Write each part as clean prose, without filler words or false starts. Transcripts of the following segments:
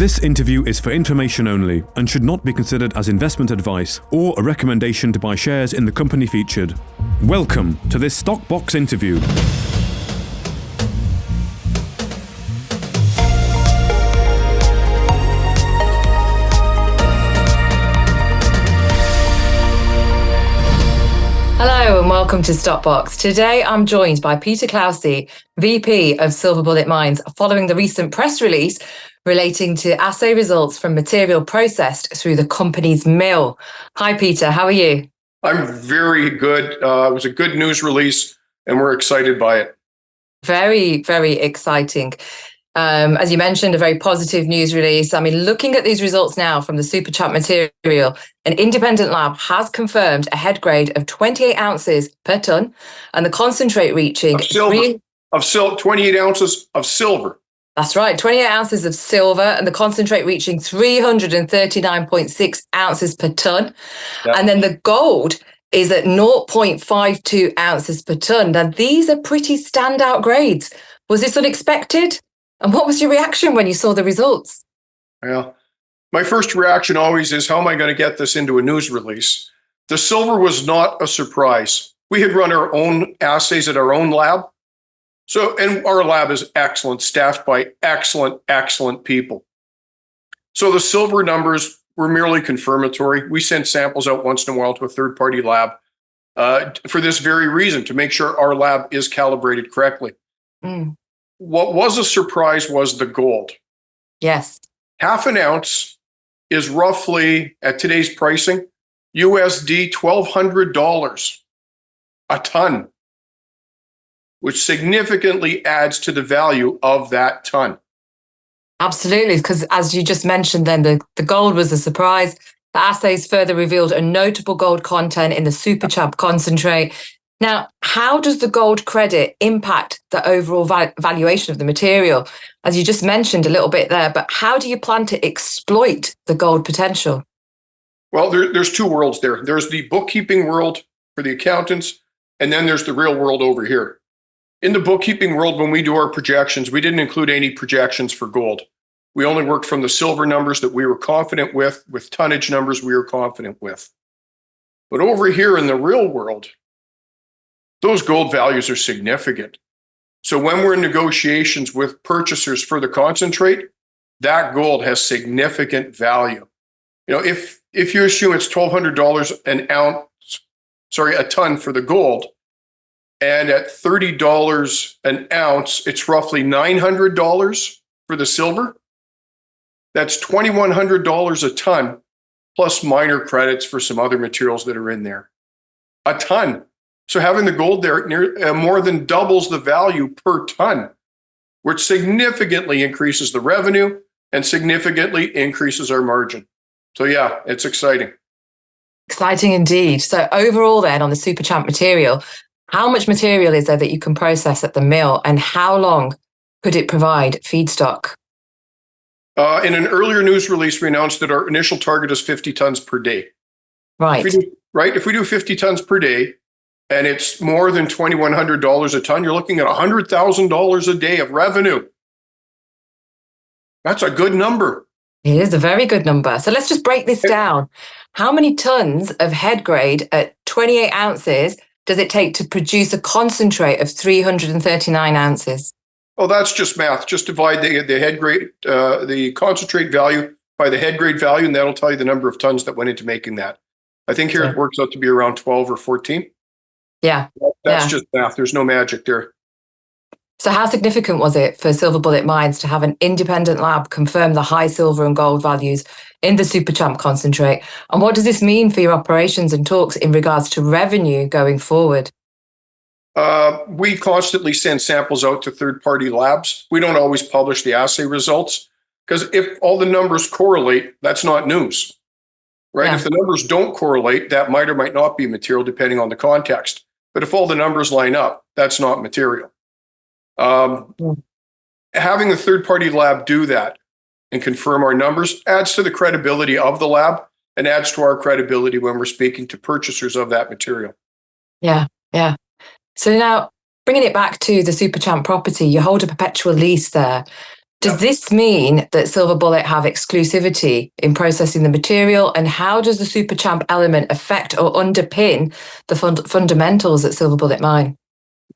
This interview is for information only and should not be considered as investment advice or a recommendation to buy shares in the company featured. Welcome to this Stock Box interview. Hello and welcome to Stock Box. Today I'm joined by Peter Clousey, VP of Silver Bullet Mines, following the recent press release relating to assay results from material processed through the company's mill. Hi Peter, how are you? I'm very good. It was a good news release and we're excited by it. Very, very exciting. As you mentioned, a very positive news release. I mean, looking at these results now from the Super Champ material, an independent lab has confirmed a head grade of 28 ounces per ton and the concentrate reaching 28 ounces of silver. That's right, 28 ounces of silver and the concentrate reaching 339.6 ounces per ton. Yep. And then the gold is at 0.52 ounces per ton. Now, these are pretty standout grades. Was this unexpected? And what was your reaction when you saw the results? Well, my first reaction always is, how am I going to get this into a news release? The silver was not a surprise. We had run our own assays at our own lab. And our lab is excellent, staffed by excellent people. So the silver numbers were merely confirmatory. We send samples out once in a while to a third-party lab for this very reason, to make sure our lab is calibrated correctly. What was a surprise was the gold. Yes. Half an ounce is roughly, at today's pricing, USD $1,200 a ton, which significantly adds to the value of that ton. Absolutely, because as you just mentioned then, the gold was a surprise. The assays further revealed a notable gold content in the Super Champ concentrate. Now, how does the gold credit impact the overall valuation of the material? As you just mentioned a little bit there, but how do you plan to exploit the gold potential? Well, there's two worlds there. There's the bookkeeping world for the accountants, and then there's the real world over here. In the bookkeeping world, when we do our projections, we didn't include any projections for gold. We only worked from the silver numbers that we were confident with tonnage numbers we were confident with. But over here in the real world, those gold values are significant. So when we're in negotiations with purchasers for the concentrate, that gold has significant value. You know, if you assume it's $1,200 a ton for the gold, and at $30 an ounce, it's roughly $900 for the silver. That's $2,100 a ton, plus minor credits for some other materials that are in there. A ton. So having the gold there more than doubles the value per ton, which significantly increases the revenue and significantly increases our margin. So yeah, it's exciting. Exciting indeed. So overall then on the Super Champ material, how much material is there that you can process at the mill and how long could it provide feedstock? In an earlier news release, we announced that our initial target is 50 tons per day. Right. If we do 50 tons per day and it's more than $2,100 a ton, you're looking at $100,000 a day of revenue. That's a good number. It is a very good number. So let's just break this down. How many tons of head grade at 28 ounces does it take to produce a concentrate of 339 ounces? Oh, that's just math. Just divide the head grade, the concentrate value by the head grade value, and that'll tell you the number of tons that went into making that. I think here it works out to be around 12 or 14. Yeah. That's just math. There's no magic there. So how significant was it for Silver Bullet Mines to have an independent lab confirm the high silver and gold values in the Super Champ concentrate? And what does this mean for your operations and talks in regards to revenue going forward? We constantly send samples out to third-party labs. We don't always publish the assay results because if all the numbers correlate, that's not news, right? Yeah. If the numbers don't correlate, that might or might not be material depending on the context. But if all the numbers line up, that's not material. Having the third-party lab do that and confirm our numbers adds to the credibility of the lab and adds to our credibility when we're speaking to purchasers of that material. Yeah. So now, bringing it back to the Super Champ property, you hold a perpetual lease there. Does this mean that Silver Bullet have exclusivity in processing the material? And how does the Super Champ element affect or underpin the fundamentals at Silver Bullet Mine?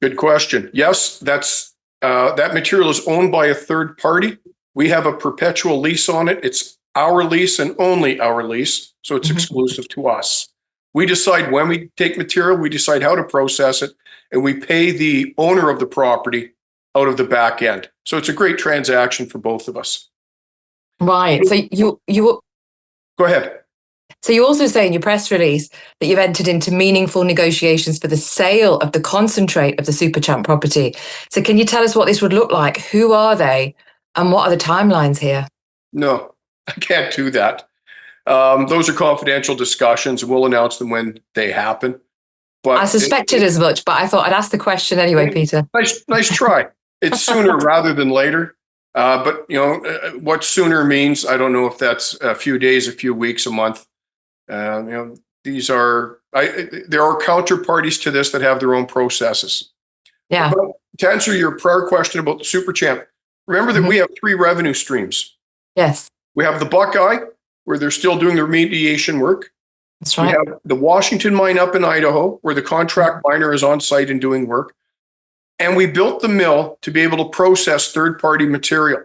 Good question. Yes, that material is owned by a third party. We have a perpetual lease on it. It's our lease and only our lease, so it's exclusive to us. We decide when we take material, we decide how to process it, and we pay the owner of the property out of the back end. So it's a great transaction for both of us. Right. So you Go ahead. So you also say in your press release that you've entered into meaningful negotiations for the sale of the concentrate of the Super Champ property. So can you tell us what this would look like? Who are they? And what are the timelines here? No, I can't do that. Those are confidential discussions, and we'll announce them when they happen. But I suspected as much, but I thought I'd ask the question anyway, Peter. Nice try. It's sooner rather than later. But what sooner means, I don't know if that's a few days, a few weeks, a month. These are there are counterparties to this that have their own processes. Yeah. But to answer your prior question about the Super Champ, remember that we have 3 revenue streams. Yes. We have the Buckeye, where they're still doing their remediation work. That's right. We have the Washington mine up in Idaho, where the contract miner is on site and doing work. And we built the mill to be able to process third-party material.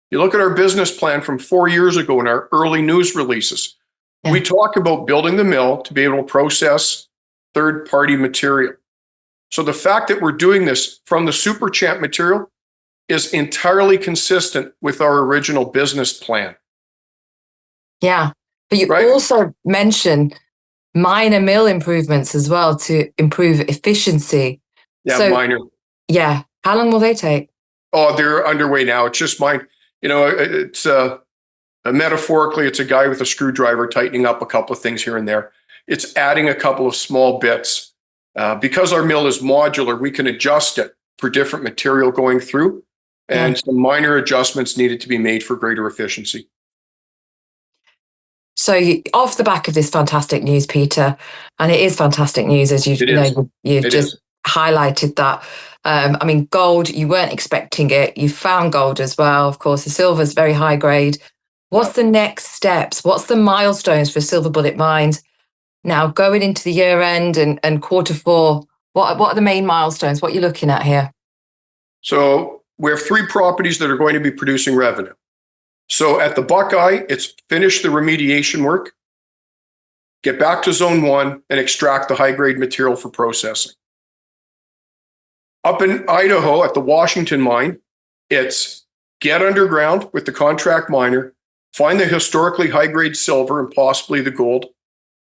You look at our business plan from 4 years ago in our early news releases. Yeah. We talk about building the mill to be able to process third-party material. So the fact that we're doing this from the Super Champ material is entirely consistent with our original business plan. Yeah, but you also mention minor mill improvements as well to improve efficiency. Yeah, so, minor. Yeah. How long will they take? Oh, they're underway now. It's just mine. It's metaphorically, it's a guy with a screwdriver tightening up a couple of things here and there. It's adding a couple of small bits. Because our mill is modular, we can adjust it for different material going through. And some minor adjustments needed to be made for greater efficiency. So off the back of this fantastic news, Peter, and it is fantastic news, as you've just highlighted that. Gold, you weren't expecting it. You found gold as well. Of course, the silver is very high grade. What's the next steps? What's the milestones for Silver Bullet Mines now going into the year end and Q4? What are the main milestones? What are you looking at here? So we have 3 properties that are going to be producing revenue. So at the Buckeye, it's finish the remediation work, get back to zone 1, and extract the high-grade material for processing. Up in Idaho at the Washington mine, it's get underground with the contract miner, find the historically high-grade silver and possibly the gold,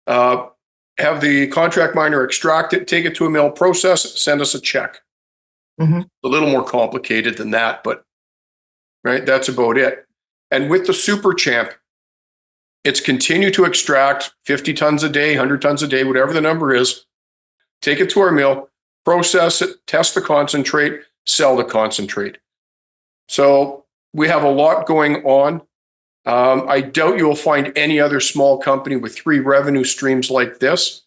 have the contract miner extract it, take it to a mill, process it, send us a check. A little more complicated than that, but that's about it. And with the Super Champ, it's continue to extract 50 tons a day, 100 tons a day, whatever the number is, take it to our mill, process it, test the concentrate, sell the concentrate. So we have a lot going on. I doubt you'll find any other small company with 3 revenue streams like this.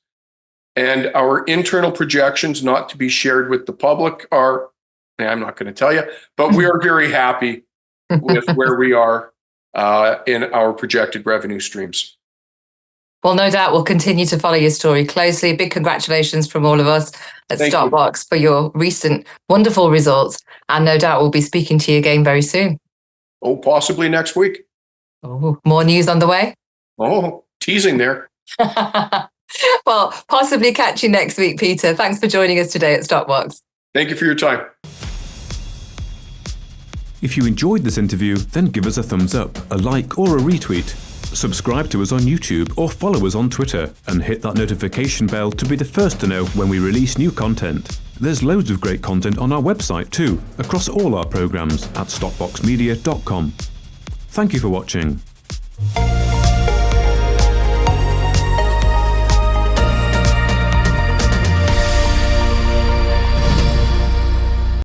And our internal projections, not to be shared with the public, are, I'm not going to tell you, but we are very happy with where we are in our projected revenue streams. Well, no doubt we'll continue to follow your story closely. Big congratulations from all of us at Stockbox for your recent wonderful results. And no doubt we'll be speaking to you again very soon. Oh, possibly next week. Oh, more news on the way? Oh, teasing there. Well, possibly catch you next week, Peter. Thanks for joining us today at Stockbox. Thank you for your time. If you enjoyed this interview, then give us a thumbs up, a like or a retweet. Subscribe to us on YouTube or follow us on Twitter and hit that notification bell to be the first to know when we release new content. There's loads of great content on our website too, across all our programs at stockboxmedia.com. Thank you for watching.